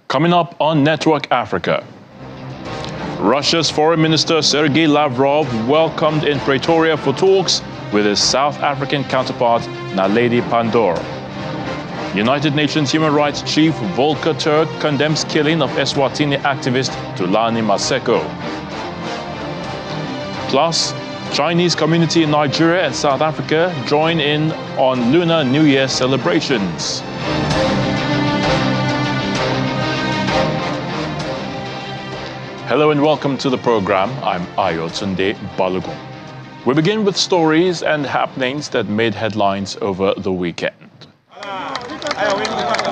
Coming up on Network Africa, Russia's Foreign Minister Sergei Lavrov welcomed in Pretoria for talks with his South African counterpart Naledi Pandor. United Nations Human Rights Chief Volker Turk condemns killing of Eswatini activist Thulani Maseko. Plus, Chinese community in Nigeria and South Africa join in on Lunar New Year celebrations. Hello and welcome to the program. I'm Ayotunde Balogun. We begin with stories and happenings that made headlines over the weekend.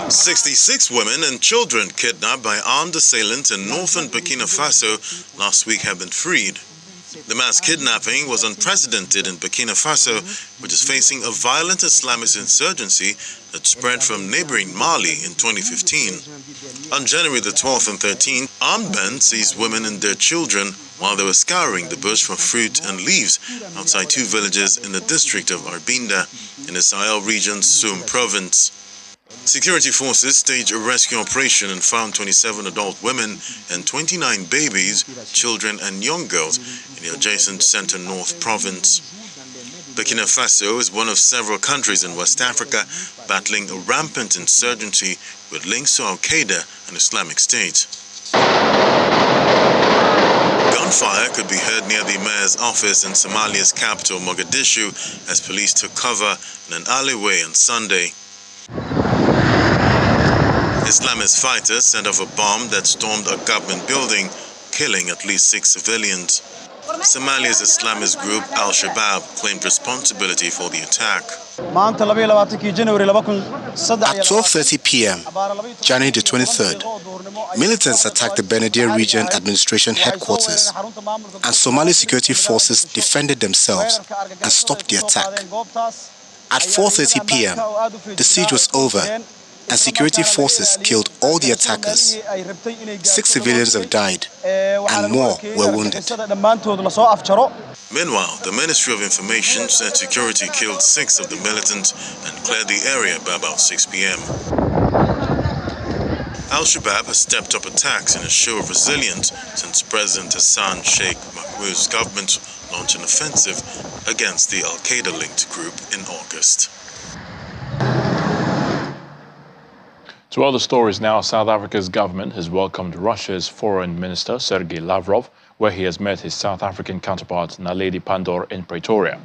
66 women and children kidnapped by armed assailants in northern Burkina Faso last week have been freed. The mass kidnapping was unprecedented in Burkina Faso, which is facing a violent Islamist insurgency that spread from neighboring Mali in 2015. On January the 12th and 13th, armed men seized women and their children while they were scouring the bush for fruit and leaves outside two villages in the district of Arbinda in the Sahel region's Soum province. Security forces staged a rescue operation and found 27 adult women and 29 babies, children and young girls in the adjacent Center North province. Burkina Faso is one of several countries in West Africa battling a rampant insurgency with links to Al-Qaeda and Islamic State. Gunfire could be heard near the mayor's office in Somalia's capital, Mogadishu, as police took cover in an alleyway on Sunday. Islamist fighters set off a bomb that stormed a government building, killing at least 6 civilians. Somalia's Islamist group Al-Shabaab claimed responsibility for the attack. At 12:30 p.m., January the 23rd, militants attacked the Benadir Region Administration headquarters, and Somali security forces defended themselves and stopped the attack. At 4:30 p.m., the siege was over, and security forces killed all the attackers. 6 civilians have died, and more were wounded. Meanwhile, the Ministry of Information said security killed 6 of the militants and cleared the area by about 6 p.m. Al-Shabaab has stepped up attacks in a show of resilience since President Hassan Sheikh Mahmoud's government launched an offensive against the Al-Qaeda-linked group in August. To other stories now, South Africa's government has welcomed Russia's Foreign Minister Sergei Lavrov, where he has met his South African counterpart Naledi Pandor in Pretoria.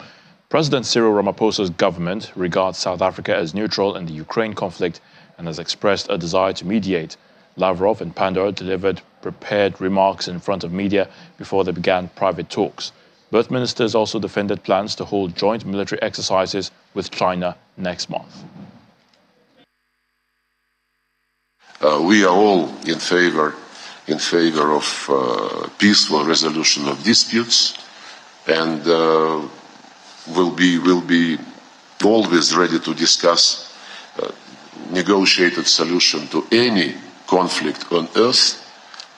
President Cyril Ramaphosa's government regards South Africa as neutral in the Ukraine conflict and has expressed a desire to mediate. Lavrov and Pandor delivered prepared remarks in front of media before they began private talks. Both ministers also defended plans to hold joint military exercises with China next month. We are all in favor of peaceful resolution of disputes, and will be always ready to discuss negotiated solution to any conflict on earth.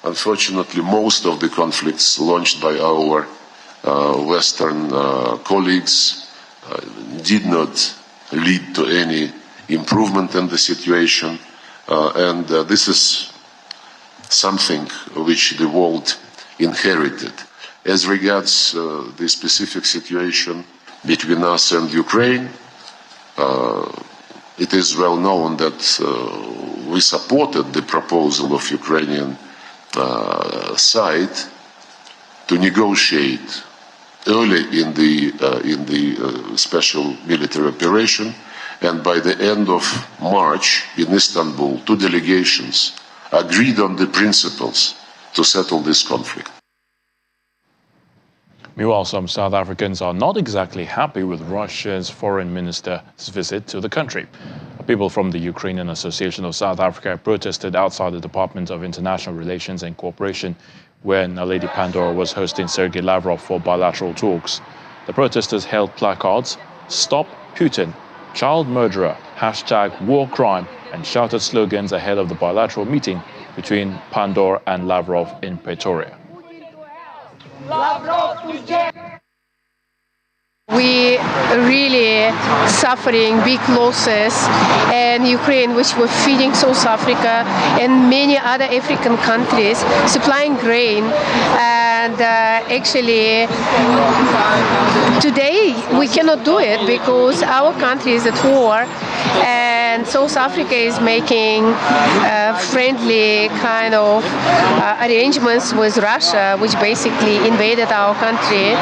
Unfortunately, most of the conflicts launched by our Western colleagues did not lead to any improvement in the situation. And this is something which the world inherited. As regards the specific situation between us and Ukraine, it is well known that we supported the proposal of Ukrainian side to negotiate early in the special military operation. And by the end of March in Istanbul, 2 delegations agreed on the principles to settle this conflict. Meanwhile, some South Africans are not exactly happy with Russia's foreign minister's visit to the country. People from the Ukrainian Association of South Africa protested outside the Department of International Relations and Cooperation, where Naledi Pandor was hosting Sergei Lavrov for bilateral talks. The protesters held placards, "Stop Putin," "Child Murderer," #War Crime, and shouted slogans ahead of the bilateral meeting between Pandor and Lavrov in Pretoria. We really suffering big losses, and Ukraine, which were feeding South Africa and many other African countries, supplying grain. And actually, today we cannot do it because our country is at war, and South Africa is making friendly kind of arrangements with Russia, which basically invaded our country.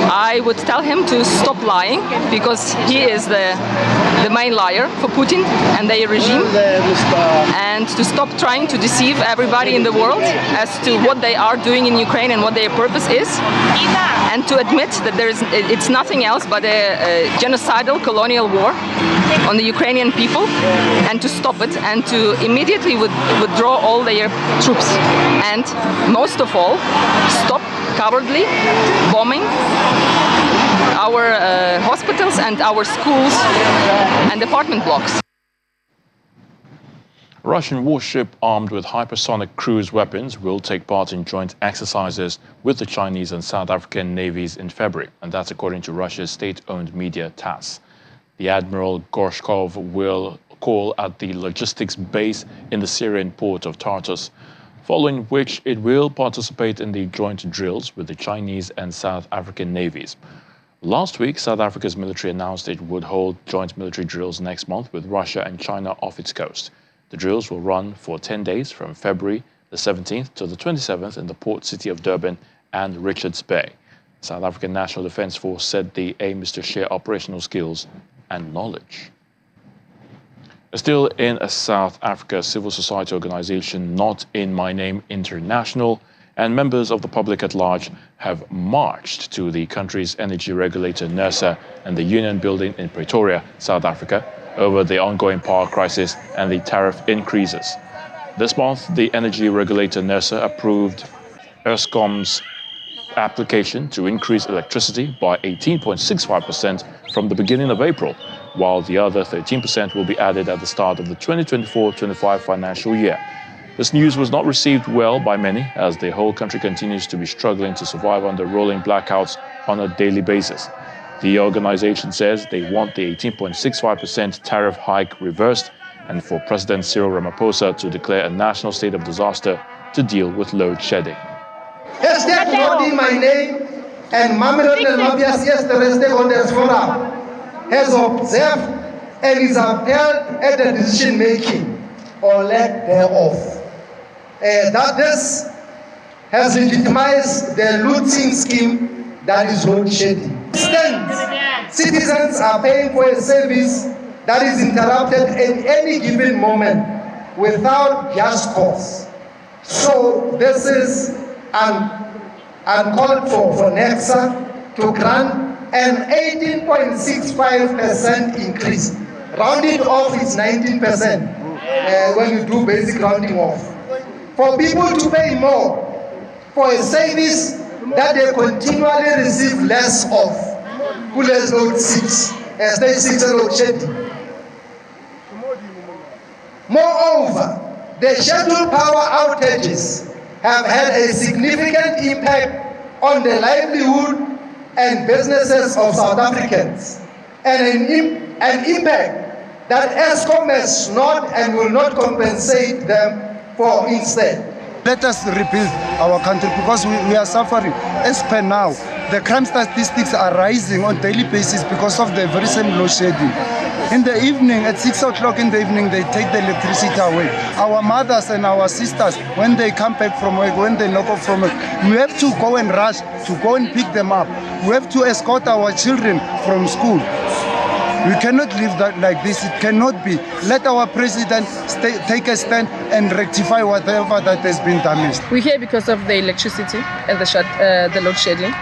I would tell him to stop lying, because he is the main liar for Putin and their regime, and to stop trying to deceive everybody in the world as to what they are doing in Ukraine and what their purpose is, and to admit that it's nothing else but a genocidal colonial war on the Ukrainian people, and to stop it and to immediately withdraw all their troops, and most of all stop cowardly bombing our hospitals and our schools and apartment blocks. A Russian warship armed with hypersonic cruise weapons will take part in joint exercises with the Chinese and South African navies in February, and that's according to Russia's state-owned media TASS. The Admiral Gorshkov will call at the logistics base in the Syrian port of Tartus, following which it will participate in the joint drills with the Chinese and South African navies. Last week, South Africa's military announced it would hold joint military drills next month with Russia and China off its coast. The drills will run for 10 days from February the 17th to the 27th in the port city of Durban and Richards Bay. The South African National Defence Force said the aim is to share operational skills and knowledge. Still in South Africa, civil society organization Not In My Name International and members of the public at large have marched to the country's energy regulator NERSA and the Union building in Pretoria, South Africa, over the ongoing power crisis and the tariff increases. This month, the energy regulator NERSA approved Eskom's application to increase electricity by 18.65% from the beginning of April, while the other 13% will be added at the start of the 2024-25 financial year. This news was not received well by many, as the whole country continues to be struggling to survive under rolling blackouts on a daily basis. The organization says they want the 18.65% tariff hike reversed and for President Cyril Ramaphosa to declare a national state of disaster to deal with load shedding. Hashtag Not In My Name and Mamelodi and Mabias yesterday stakeholders forum has observed and is upheld at the decision making or lack thereof. That this has legitimized the looting scheme that is load shedding. Citizens are paying for a service that is interrupted at any given moment without just cause. So this is uncalled for NERSA to grant an 18.65% increase. Rounded off, it's 19% when you do basic rounding off. For people to pay more for a service that they continually receive less of. Pullers load 6, stage 6 load shedding. Moreover, the scheduled power outages have had a significant impact on the livelihood and businesses of South Africans, and an impact that Eskom has not and will not compensate them for instead. Let us rebuild our country because we are suffering. As per now, the crime statistics are rising on daily basis because of the very same load shedding. In the evening, at 6 o'clock in the evening, they take the electricity away. Our mothers and our sisters, when they come back from work, when they knock off from work, we have to go and rush to go and pick them up. We have to escort our children from school. We cannot live that like this. It cannot be. Let our president take a stand and rectify whatever that has been damaged. We're here because of the electricity and the load shedding.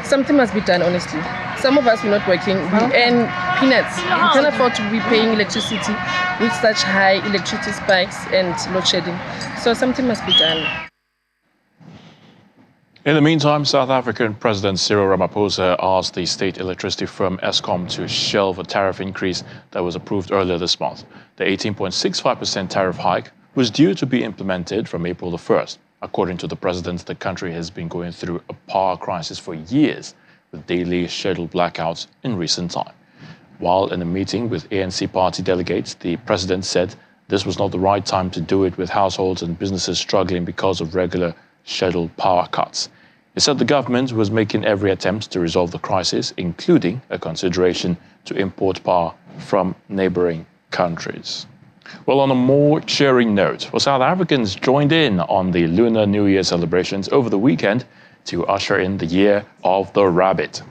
Something must be done, honestly. Some of us are not working. We earn peanuts. We can't afford to be paying electricity with such high electricity spikes and load shedding. So something must be done. In the meantime, South African President Cyril Ramaphosa asked the state electricity firm Eskom to shelve a tariff increase that was approved earlier this month. The 18.65% tariff hike was due to be implemented from April the 1st. According to the president, the country has been going through a power crisis for years, with daily scheduled blackouts in recent time. While in a meeting with ANC party delegates, the president said this was not the right time to do it with households and businesses struggling because of regular scheduled power cuts. He said the government was making every attempt to resolve the crisis, including a consideration to import power from neighboring countries. Well, on a more cheering note, South Africans joined in on the Lunar New Year celebrations over the weekend to usher in the Year of the Rabbit.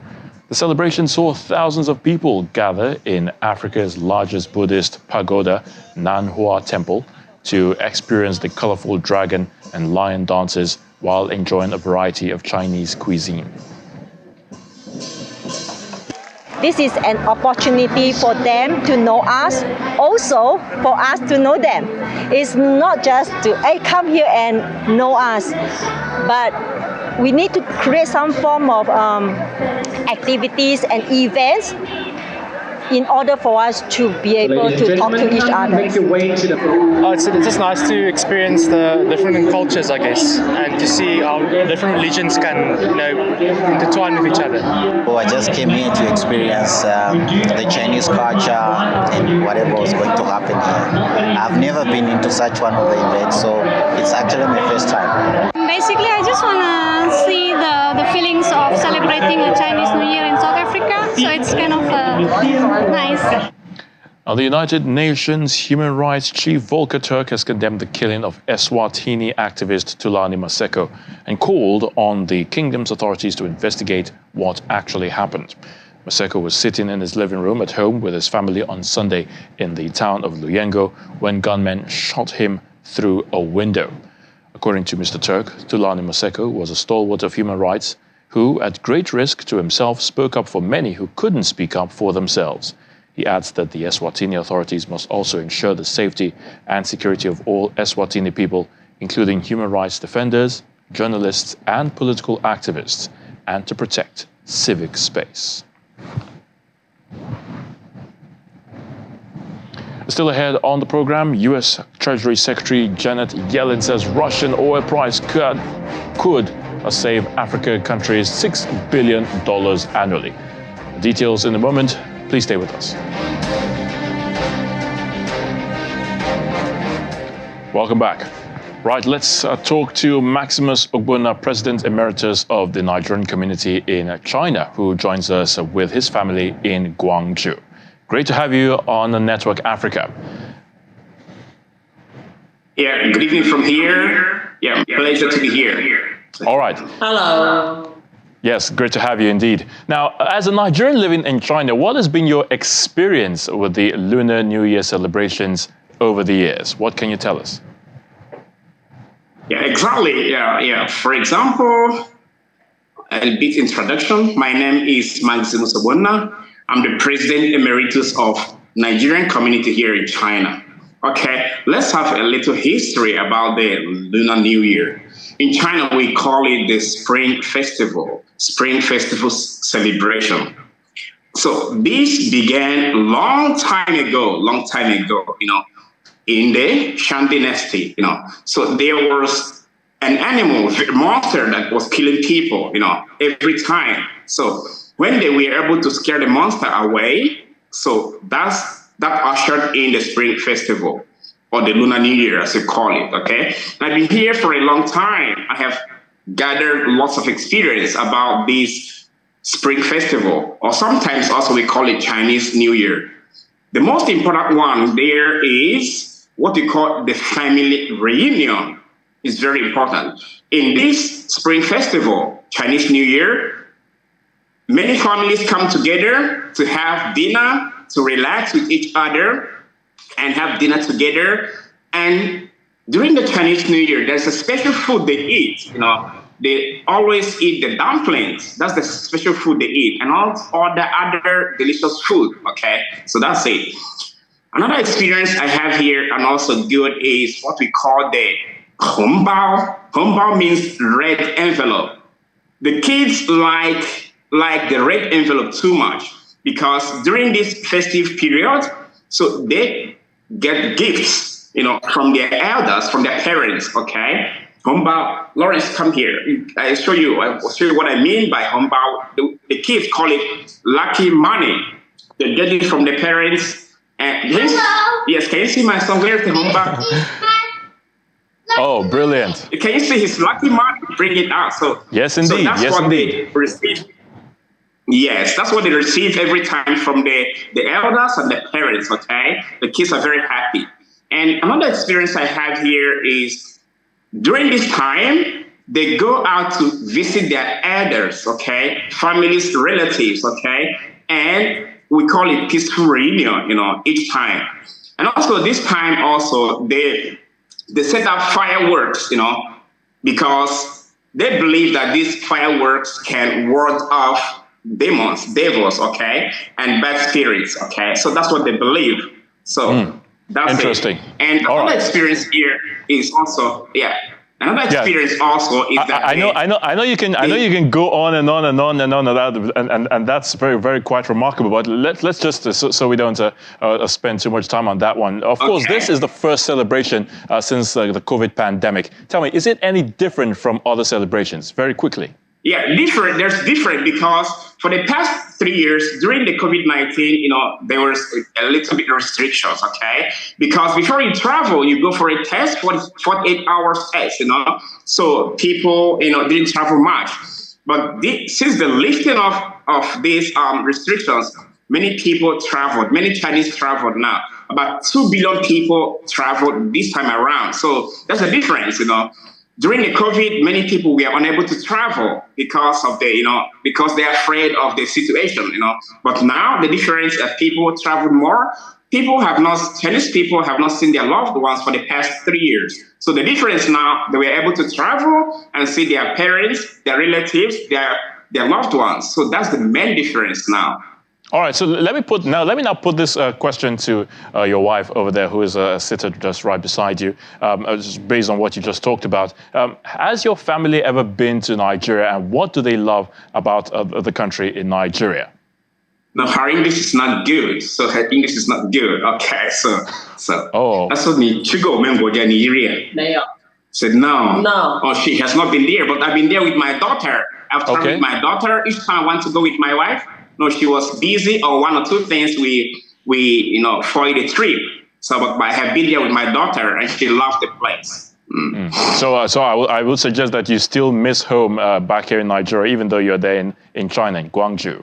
The celebration saw thousands of people gather in Africa's largest Buddhist pagoda, Nan Hua Temple, to experience the colorful dragon and lion dances while enjoying a variety of Chinese cuisine. This is an opportunity for them to know us, also for us to know them. It's not just to, hey, come here and know us, but we need to create some form of activities and events in order for us to be able to talk to each other. It's just nice to experience the different cultures, I guess, and to see how different religions can, intertwine with each other. I just came here to experience the Chinese culture and whatever was going to happen here. I've never been into such one of the events, so it's actually my first time. Basically, I just want to see the feelings of celebrating a Chinese New Year in South Africa, so it's kind of nice. Now, the United Nations Human Rights Chief Volker Turk has condemned the killing of Eswatini activist Thulani Maseko and called on the kingdom's authorities to investigate what actually happened. Maseko was sitting in his living room at home with his family on Sunday in the town of Luyengo when gunmen shot him through a window. According to Mr. Turk, Thulani Maseko was a stalwart of human rights who, at great risk to himself, spoke up for many who couldn't speak up for themselves. He adds that the Eswatini authorities must also ensure the safety and security of all Eswatini people, including human rights defenders, journalists, and political activists, and to protect civic space. Still ahead on the program, U.S. Treasury Secretary Janet Yellen says Russian oil price could save Africa countries $6 billion annually. The details in a moment. Please stay with us. Welcome back. Right, let's talk to Maximus Ogbonna, President Emeritus of the Nigerian community in China, who joins us with his family in Guangzhou. Great to have you on the Network Africa. Yeah, good evening from here. Yeah, pleasure to be here. All right. Hello. Yes, great to have you indeed. Now, as a Nigerian living in China, what has been your experience with the Lunar New Year celebrations over the years? What can you tell us? Yeah, exactly. Yeah. For example, a bit introduction. My name is Maximus Ogbonna. I'm the President Emeritus of Nigerian community here in China. Okay, let's have a little history about the Lunar New Year. In China, we call it the Spring Festival celebration. So this began long time ago, in the Shang Dynasty, So there was an animal, a monster that was killing people, every time. So when they were able to scare the monster away, so that ushered in the Spring Festival, or the Lunar New Year, as we call it, okay? I've been here for a long time. I have gathered lots of experience about this Spring Festival, or sometimes also we call it Chinese New Year. The most important one there is what we call the family reunion. It's very important. In this Spring Festival, Chinese New Year, many families come together to have dinner, to relax with each other, and have dinner together. And during the Chinese New Year, there's a special food they eat. They always eat the dumplings. That's the special food they eat, and all the other delicious food. Okay, so that's it. Another experience I have here, and also good, is what we call the hongbao. Hongbao means red envelope. The kids like the red envelope too much, because during this festive period, so they get gifts, from their elders, from their parents, okay? Hongbao. Lawrence, come here. I'll show you what I mean by Hongbao. The kids call it lucky money. They get it from the parents. And yes, can you see my son? Where's the Hongbao? Oh, brilliant. Can you see his lucky money? Bring it out. So yes, indeed. So that's yes, what indeed. they receive. Yes, that's what they receive every time from the elders and the parents, okay? The kids are very happy. And another experience I have here is during this time, they go out to visit their elders, okay? Families, relatives, okay? And we call it peaceful reunion, each time. And also this time also, they set up fireworks, because they believe that these fireworks can ward off devils, okay, and bad spirits, okay. So that's what they believe. So that's interesting. It. And another experience here is also, another experience also is that I know you can go on and on and on and on and that's very, very quite remarkable. But let's just so we don't spend too much time on that one. Of course, this is the first celebration since the COVID pandemic. Tell me, is it any different from other celebrations? Very quickly. Yeah, different. There's different because for the past 3 years during the COVID-19, there was a little bit of restrictions, okay? Because before you travel, you go for a test, 48-hour test, So people, didn't travel much. But since the lifting of these restrictions, many people traveled. Many Chinese traveled now. About 2 billion people traveled this time around. So that's a difference, During the COVID, many people were unable to travel because of because they're afraid of the situation, But now the difference is people travel more. Chinese people have not seen their loved ones for the past 3 years. So the difference now, they were able to travel and see their parents, their relatives, their loved ones. So that's the main difference now. All right, so let me now put this question to your wife over there, who is seated just right beside you, just based on what you just talked about. Has your family ever been to Nigeria, and what do they love about the country in Nigeria? No, her English is not good, so her English is not good. Okay, so that's what me go Nigeria. Said no. Oh, she has not been there, but I've been there with my daughter. I've traveled with my daughter. Each time I want to go with my wife. No, she was busy or one or two things we foiled the trip. So, but I have been there with my daughter and she loved the place. So I would suggest that you still miss home back here in Nigeria, even though you're there in China, in Guangzhou.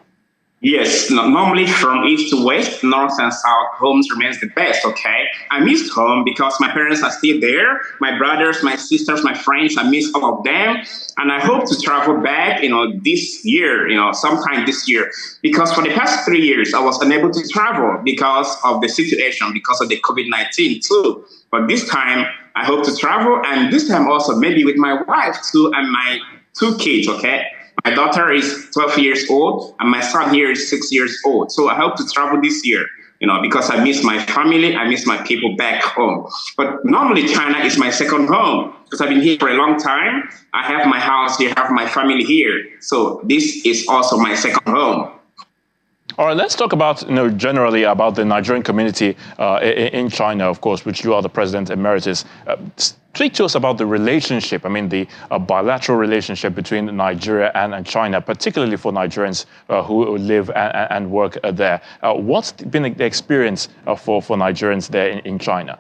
Yes, normally from east to west, north and south, home remains the best, okay? I miss home because my parents are still there, my brothers, my sisters, my friends, I miss all of them. And I hope to travel back, this year, sometime this year. Because for the past 3 years, I was unable to travel because of the situation, because of the COVID-19 too. But this time, I hope to travel, and this time also maybe with my wife too, and my 2 kids, okay? My daughter is 12 years old, and my son here is 6 years old. So I hope to travel this year, because I miss my family, I miss my people back home. But normally China is my second home, because I've been here for a long time. I have my house here, I have my family here. So this is also my second home. All right, let's talk about, generally about the Nigerian community in China, of course, which you are the president emeritus. Speak to us about the relationship, the bilateral relationship between Nigeria and China, particularly for Nigerians who live and work there. What's been the experience for Nigerians there in China?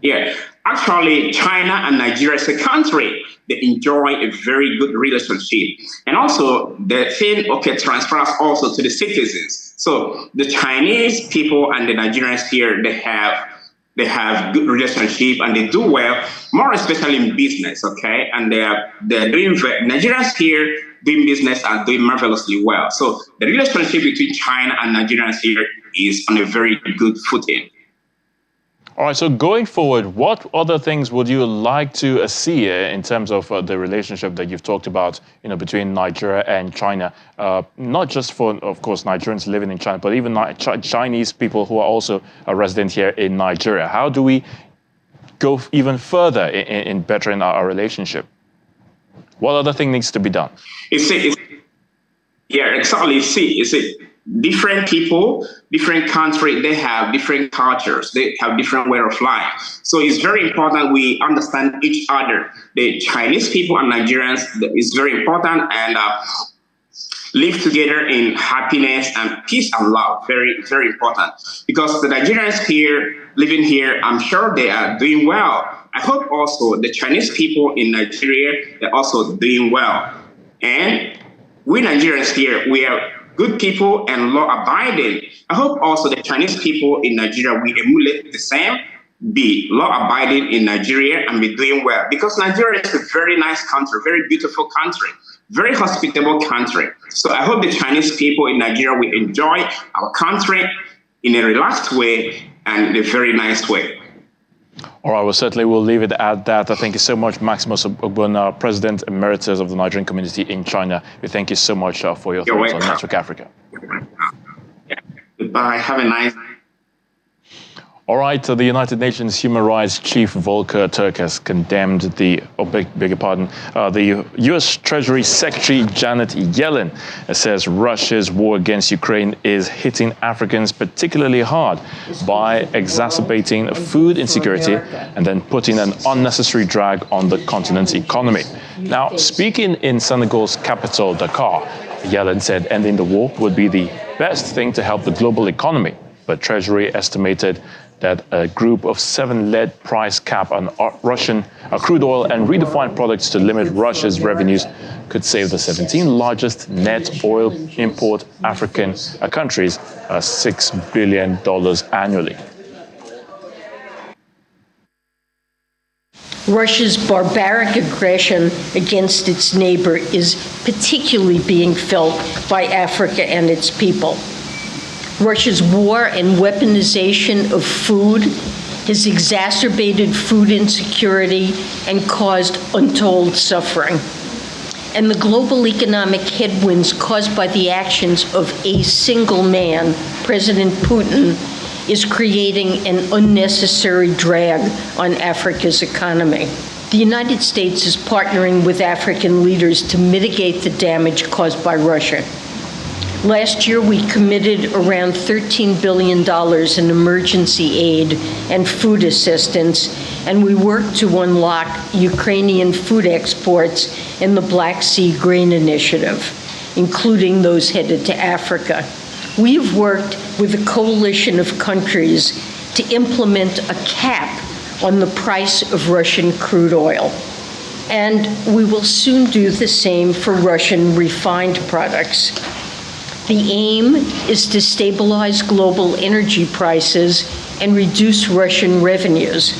Yeah, actually, China and Nigeria as a country, they enjoy a very good relationship. And also, the thing, transfers also to the citizens. So the Chinese people and the Nigerians here, they have good relationship and they do well, more especially in business, okay? And they're doing, Nigerians here doing business and doing marvelously well. So the relationship between China and Nigerians here is on a very good footing. All right, so going forward, what other things would you like to see in terms of the relationship that you've talked about, between Nigeria and China? Not just for, of course, Nigerians living in China, but even Chinese people who are also resident here in Nigeria. How do we go even further in bettering our relationship? What other thing needs to be done? Yeah, exactly. See, different people, different countries, they have different cultures, they have different way of life. So it's very important we understand each other. The Chinese people and Nigerians is very important, and live together in happiness and peace and love. Very, very important. Because the Nigerians here, living here, I'm sure they are doing well. I hope also the Chinese people in Nigeria, they're also doing well. And we Nigerians here, we are good people and law-abiding. I hope also the Chinese people in Nigeria will emulate the same, be law-abiding in Nigeria and be doing well. Because Nigeria is a very nice country, very beautiful country, very hospitable country. So I hope the Chinese people in Nigeria will enjoy our country in a relaxed way and in a very nice way. All right, well, certainly we'll leave it at that. Thank you so much, Maximus Ogbonna, President Emeritus of the Nigerian community in China. We thank you so much for your thoughts on Network Africa. Goodbye. Have a nice day. All right, the United Nations Human Rights Chief Volker Turk has condemned the U.S. Treasury Secretary Janet Yellen. It says Russia's war against Ukraine is hitting Africans particularly hard by exacerbating food insecurity and then putting an unnecessary drag on the continent's economy. Now, speaking in Senegal's capital, Dakar, Yellen said ending the war would be the best thing to help the global economy. But Treasury estimated that a group of 7 led price cap on Russian crude oil and redefined products to limit Russia's revenues could save the 17 largest net oil import African countries $6 billion annually. Russia's barbaric aggression against its neighbor is particularly being felt by Africa and its people. Russia's war and weaponization of food has exacerbated food insecurity and caused untold suffering. And the global economic headwinds caused by the actions of a single man, President Putin, is creating an unnecessary drag on Africa's economy. The United States is partnering with African leaders to mitigate the damage caused by Russia. Last year, we committed around $13 billion in emergency aid and food assistance, and we worked to unlock Ukrainian food exports in the Black Sea Grain Initiative, including those headed to Africa. We have worked with a coalition of countries to implement a cap on the price of Russian crude oil. And we will soon do the same for Russian refined products. The aim is to stabilize global energy prices and reduce Russian revenues.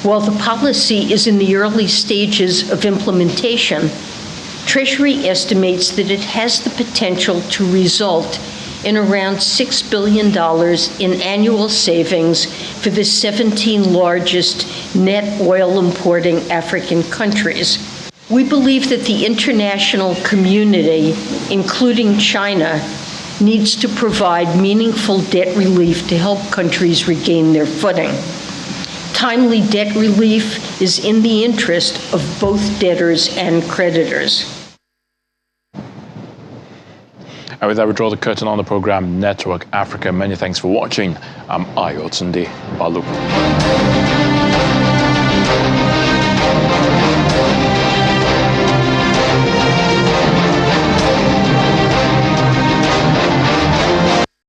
While the policy is in the early stages of implementation, Treasury estimates that it has the potential to result in around $6 billion in annual savings for the 17 largest net oil importing African countries. We believe that the international community, including China, needs to provide meaningful debt relief to help countries regain their footing. Timely debt relief is in the interest of both debtors and creditors. And with that, we draw the curtain on the program Network Africa. Many thanks for watching. I'm Ayo Tunde Balu.